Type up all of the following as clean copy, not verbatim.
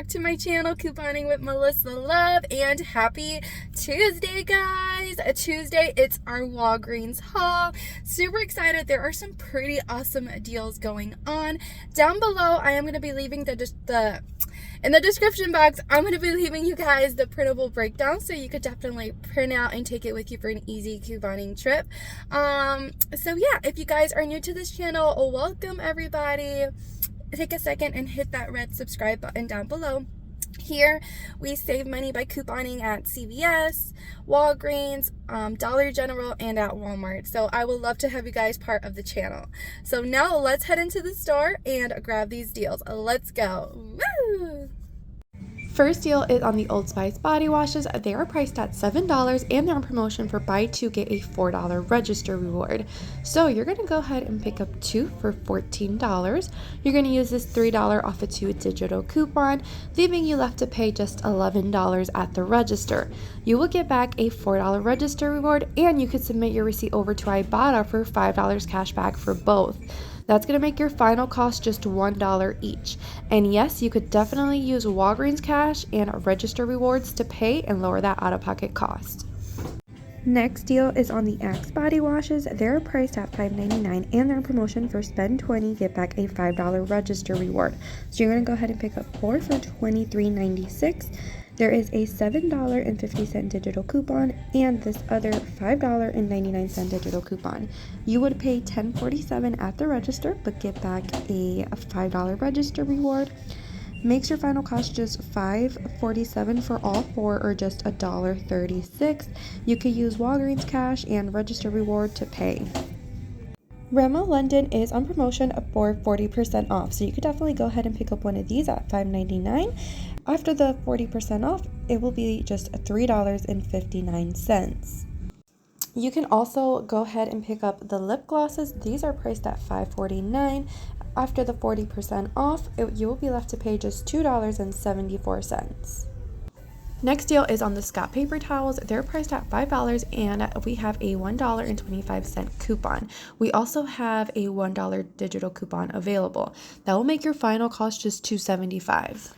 back to my channel, Couponing with Melissa Love, and happy Tuesday, guys. Tuesday, it's our Walgreens haul. Super excited. There are some pretty awesome deals going on. Down below, I am going to be leaving in the description box, I'm going to be leaving you guys the printable breakdown, so you could definitely print out and take it with you for an easy couponing trip. So yeah, if you guys are new to this channel, welcome everybody. Take a second and hit that red subscribe button down below. Here, we save money by couponing at CVS, Walgreens, Dollar General, and at Walmart. So I would love to have you guys part of the channel. So now let's head into the store and grab these deals. Let's go. Woo! First deal is on the Old Spice body washes. They are priced at $7 and they're on promotion for buy two get a $4 register reward. So you're going to go ahead and pick up two for $14. You're going to use this $3 off a 2 digital coupon, leaving you left to pay just $11 at the register. You will get back a $4 register reward, and you could submit your receipt over to Ibotta for $5 cash back for both. That's going to make your final cost just $1 each. And yes, you could definitely use Walgreens cash and register rewards to pay and lower that out-of-pocket cost. Next deal is on the Axe body washes. They're priced at $5.99 and they're in promotion for spend $20, get back a $5 register reward. So you're going to go ahead and pick up 4 for $23.96. There is a $7.50 digital coupon and this other $5.99 digital coupon. You would pay $10.47 at the register, but get back a $5 register reward. Makes your final cost just $5.47 for all 4, or just $1.36. You could use Walgreens cash and register reward to pay. Remo London is on promotion for 40% off, so you could definitely go ahead and pick up one of these at $5.99. After the 40% off, it will be just $3.59. You can also go ahead and pick up the lip glosses. These are priced at $5.49. After the 40% off, you will be left to pay just $2.74. Next deal is on the Scott paper towels. They're priced at $5 and we have a $1.25 coupon. We also have a $1 digital coupon available. That will make your final cost just $2.75.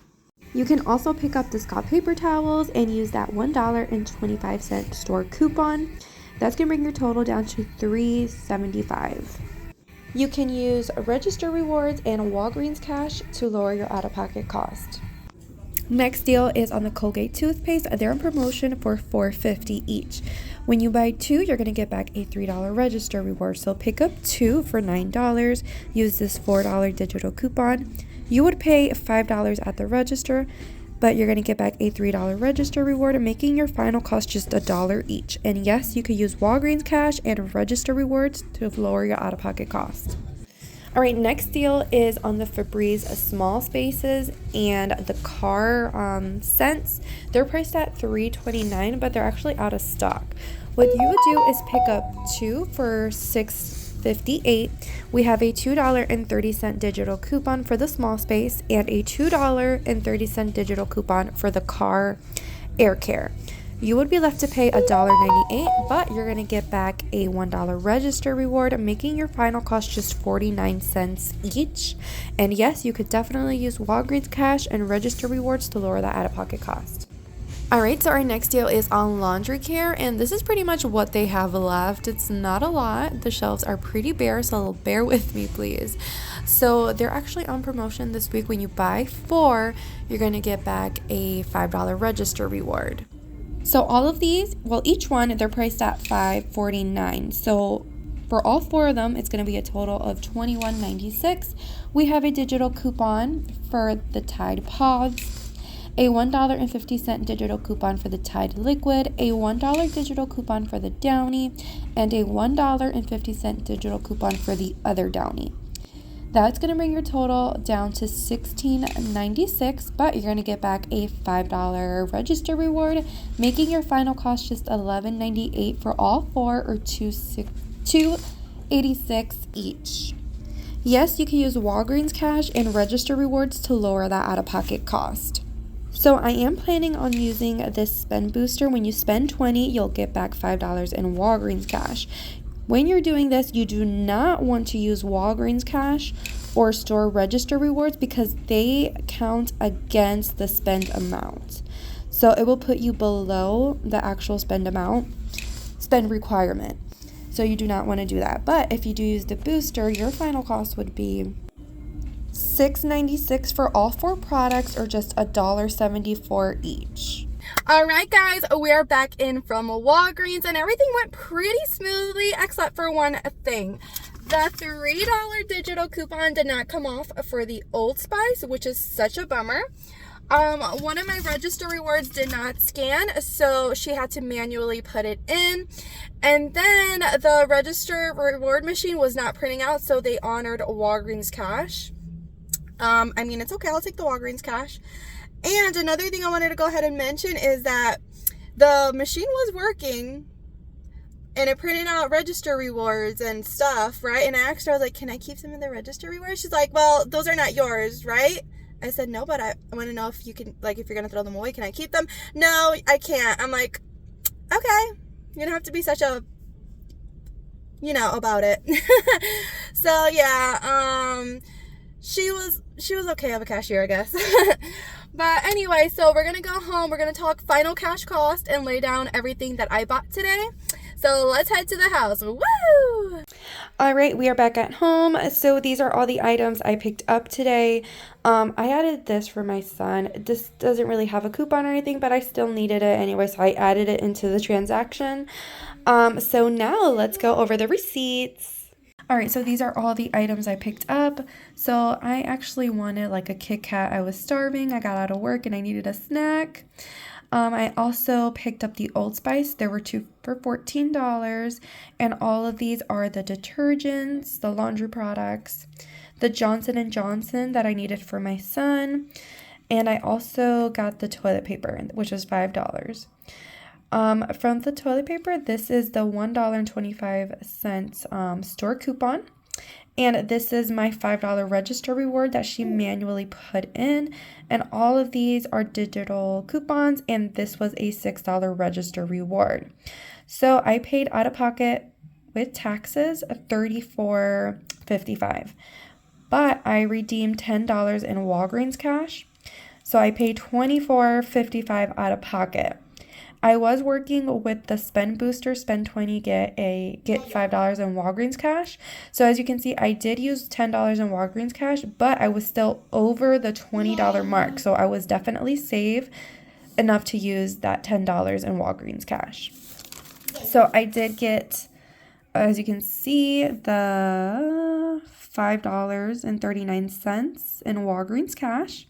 You can also pick up the Scott paper towels and use that $1.25 store coupon. That's going to bring your total down to $3.75. You can use register rewards and Walgreens cash to lower your out-of-pocket cost. Next deal is on the Colgate toothpaste. They're on promotion for $4.50 each. When you buy 2, you're going to get back a $3 register reward. So pick up 2 for $9. Use this $4 digital coupon. You would pay $5 at the register, but you're going to get back a $3 register reward, making your final cost just $1 each. And yes, you could use Walgreens cash and register rewards to lower your out-of-pocket cost. All right, next deal is on the Febreze small spaces and the car scents. They're priced at $3.29, but they're actually out of stock. What you would do is pick up 2 for $6.58. We have a $2.30 digital coupon for the small space and a $2.30 digital coupon for the car air care. You would be left to pay $1.98, but you're going to get back a $1 register reward, making your final cost just 49 cents each. And yes, you could definitely use Walgreens cash and register rewards to lower that out-of-pocket cost. Alright, so our next deal is on laundry care, and this is pretty much what they have left. It's not a lot. The shelves are pretty bare, so bear with me, please. So they're actually on promotion this week. When you buy 4, you're going to get back a $5 register reward. So all of these, well, each one, they're priced at $5.49. So for all 4 of them, it's going to be a total of $21.96. We have a digital coupon for the Tide Pods, a $1.50 digital coupon for the Tide Liquid, a $1 digital coupon for the Downy, and a $1.50 digital coupon for the other Downy. That's going to bring your total down to $16.96, but you're going to get back a $5 register reward, making your final cost just $11.98 for all 4, or $2.86 each. Yes, you can use Walgreens cash and register rewards to lower that out-of-pocket cost. So I am planning on using this spend booster. When you spend $20, you'll get back $5 in Walgreens cash. When you're doing this, you do not want to use Walgreens Cash or store register rewards because they count against the spend amount. So it will put you below the actual spend requirement. So you do not want to do that. But if you do use the booster, your final cost would be $6.96 for all 4 products, or just $1.74 each. All right, guys, we are back in from Walgreens, and everything went pretty smoothly except for one thing. The $3 digital coupon did not come off for the Old Spice, which is such a bummer. One of my register rewards did not scan, so she had to manually put it in. And then the register reward machine was not printing out, so they honored Walgreens Cash. I mean, it's okay. I'll take the Walgreens Cash. And another thing I wanted to go ahead and mention is that the machine was working and it printed out register rewards and stuff, right? And I asked her, I was like, can I keep some of the register rewards? She's like, well, those are not yours, right? I said, no, but I want to know if you can, like, if you're going to throw them away, can I keep them? No, I can't. I'm like, okay, you don't have to be such a, you know, about it. So yeah, she was okay of a cashier, I guess. But anyway, so we're going to go home. We're going to talk final cash cost and lay down everything that I bought today. So let's head to the house. Woo! All right, we are back at home. So these are all the items I picked up today. I added this for my son. This doesn't really have a coupon or anything, but I still needed it anyway, so I added it into the transaction. So now let's go over the receipts. All right, so these are all the items I picked up. So I actually wanted like a Kit Kat. I was starving. I got out of work and I needed a snack. I also picked up the Old Spice. There were 2 for $14. And all of these are the detergents, the laundry products, the Johnson & Johnson that I needed for my son. And I also got the toilet paper, which was $5. From the toilet paper, this is the $1.25 store coupon, and this is my $5 register reward that she manually put in, and all of these are digital coupons, and this was a $6 register reward. So I paid out of pocket with taxes $34.55, but I redeemed $10 in Walgreens cash, so I paid $24.55 out of pocket. I was working with the spend booster, spend 20, get $5 in Walgreens cash. So as you can see, I did use $10 in Walgreens cash, but I was still over the $20 mark. So I was definitely safe enough to use that $10 in Walgreens cash. So I did get, as you can see, the $5.39 in Walgreens cash.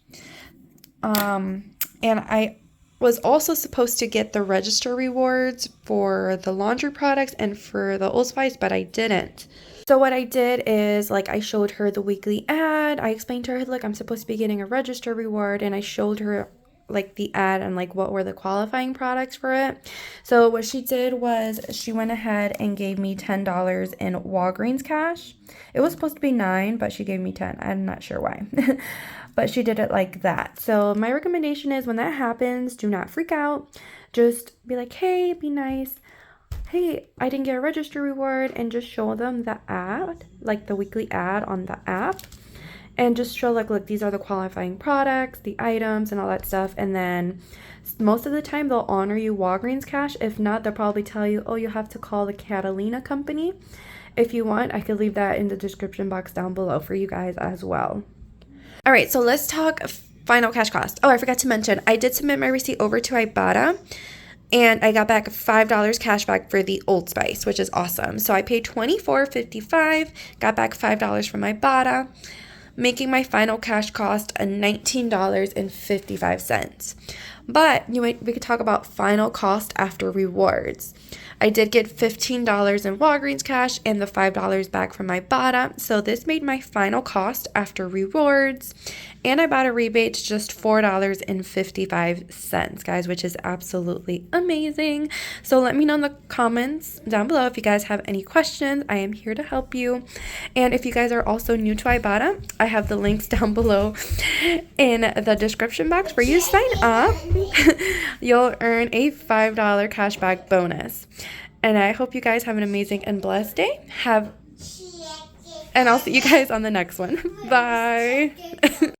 And I was also supposed to get the register rewards for the laundry products and for the Old Spice, but I didn't. So what I did is, like, I showed her the weekly ad. I explained to her, look, I'm supposed to be getting a register reward, and I showed her like the ad and like what were the qualifying products for it. So what she did was she went ahead and gave me $10 in Walgreens cash. It was supposed to be $9, but she gave me $10. I'm not sure why. But she did it like that. So my recommendation is when that happens, do not freak out. Just be like, hey, be nice. Hey, I didn't get a register reward, and just show them the ad, like the weekly ad on the app. And just show, like, look, these are the qualifying products, the items, and all that stuff. And then most of the time, they'll honor you Walgreens cash. If not, they'll probably tell you, oh, you have to call the Catalina Company. If you want, I could leave that in the description box down below for you guys as well. All right, so let's talk final cash cost. Oh, I forgot to mention, I did submit my receipt over to Ibotta, and I got back $5 cash back for the Old Spice, which is awesome. So I paid $24.55, got back $5 from Ibotta, making my final cash cost a $19.55. But we could talk about final cost after rewards. I did get $15 in Walgreens cash and the $5 back from Ibotta. So this made my final cost after rewards. And I bought a rebate to just $4.55, guys, which is absolutely amazing. So let me know in the comments down below if you guys have any questions. I am here to help you. And if you guys are also new to Ibotta, I have the links down below in the description box for you to sign up. You'll earn a $5 cashback bonus. And I hope you guys have an amazing and blessed day. And I'll see you guys on the next one. Bye.